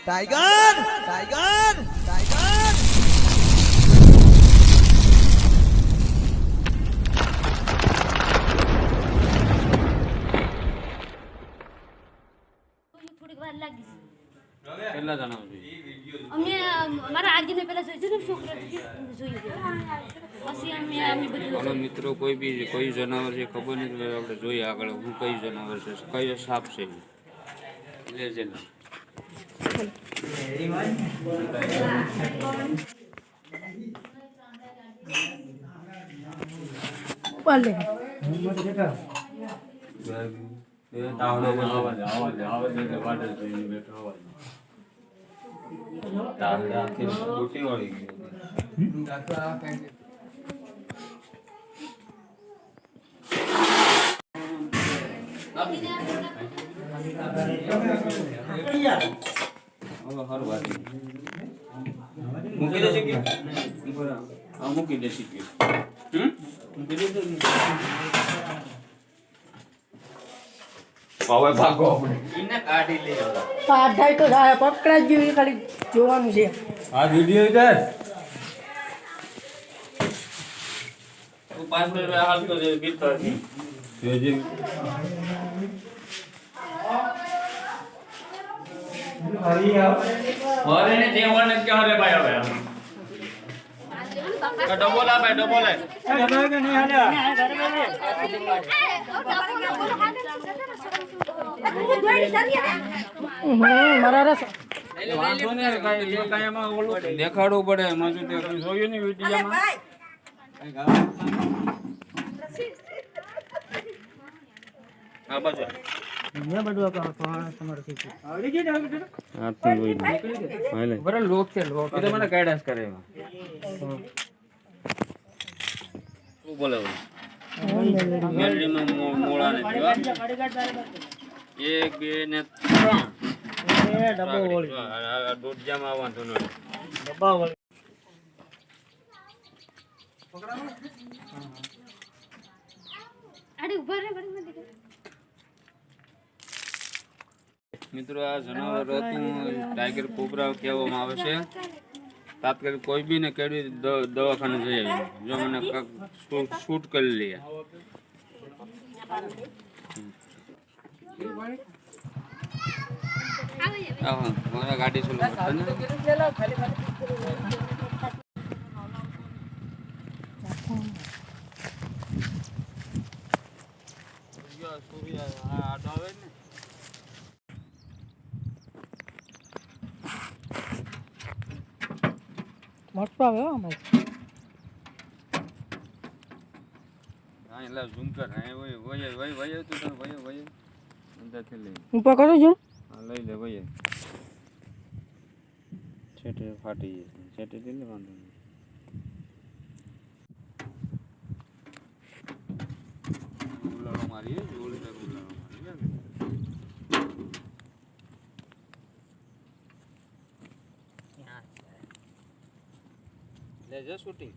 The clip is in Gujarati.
टाइगर टाइगर टाइगर થોડીક વાર લાગી કેટલા જણા છે અમને મારા આગીને પેલા જોઈ છે ને છોકરો જોઈ પછી અમે બધું હાલો મિત્રો કોઈ જનાવર છે ખબર નથી હોય આપણે જોઈએ આગળ હું કઈ જનાવર છે કયો સાપ છે લે છે પાલે મૂકી દેશે કે મૂકી દેશે કે મૂકી દેશે હવે ભાગો એને કાઢી લે પાઢાઈ તો જાય પકડા જેવી ખાલી જોવાનું છે આ વિડિયો ઇધર તું 5 મિનિટ હાલ તો ગીત કરતી જોજે હરી આવ ઓરે ને દેવણ કે હરે ભાઈ હવે ડબલ આપે ડબલ હે ડબલ કે નહીં હાલ્યા મારા રસ વાંધો ને કાઈ જો કાઈ એમાં ઓલું દેખાડવું પડે મજુ તે જોયું ને વિડિયોમાં આ બાજુ મેં બધું તમારું શીખ્યું આવડી ગઈ ને આ તો લોઈ હાલે બરા લોક છે લોક એ તો મને ગાઈડન્સ કરે એમાં શું બોલે મેલડીમાં મોળા ને દીવા 1 2 ને 3 એ ડબ્બો વળી આ દોઢ જામ આવવાનું ન ડબ્બા વળી આડી ઉભા રહે બડી મને મિત્રો આ જનાવર હતું ટાઈગર કોબરા કહેવામાં આવે છે તાત્કાલિક કોઈ બી ને કેવી દવાખાને જઈ આવી જો મને શૂટ કરી લે મારા ગાડી ચાલુ સૂર્ય આડો આવે ને મોટો આવે હો ભાઈ હા એટલે ઝૂમ કર હા વય તું તો વય અંદાજથી લઈ હું પકડું છું હા લઈ લે વય છેટે ફાટી જાય છેટે લે વાંધો નહીં ઉલાળો મારી ઓલી તક ઉલાળો મારી લે જો શૂટિંગ